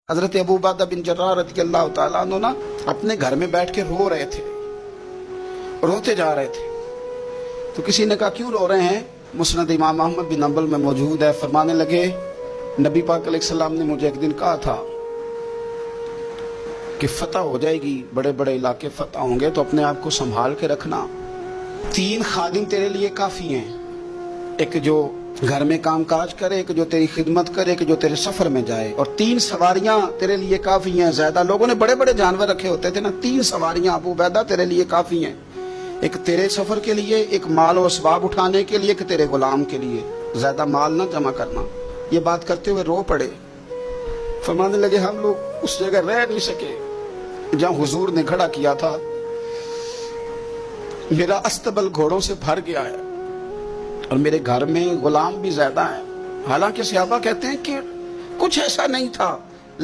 حضرت ابو عبیدہ بن جراح رضی اللہ تعالیٰ عنہ نا اپنے گھر میں بیٹھ کے رو رہے تھے، روتے جا رہے تھے. تو کسی نے کہا کیوں رو رہے ہیں؟ مسند امام احمد بن حنبل میں موجود ہے. فرمانے لگے نبی پاک علیہ السلام نے مجھے ایک دن کہا تھا کہ فتح ہو جائے گی، بڑے بڑے علاقے فتح ہوں گے، تو اپنے آپ کو سنبھال کے رکھنا. 3 خادم تیرے لیے کافی ہیں، ایک جو گھر میں کام کاج کرے، ایک جو تیری خدمت کرے، ایک جو تیرے سفر میں جائے، اور 3 سواریاں تیرے لیے کافی ہیں. زیادہ لوگوں نے بڑے بڑے جانور رکھے ہوتے تھے نا، 3 سواریاں ابو عبیدہ تیرے لیے کافی ہیں، ایک تیرے سفر کے لیے، ایک مال و اسباب اٹھانے کے لیے، ایک تیرے غلام کے لیے. زیادہ مال نہ جمع کرنا. یہ بات کرتے ہوئے رو پڑے. فرمانے لگے ہم لوگ اس جگہ رہ نہیں سکے جہاں حضور نے کھڑا کیا تھا. میرا استبل گھوڑوں سے بھر گیا ہے اور میرے گھر میں غلام بھی زیادہ ہیں. حالانکہ صحابہ کہتے ہیں کہ کچھ ایسا نہیں تھا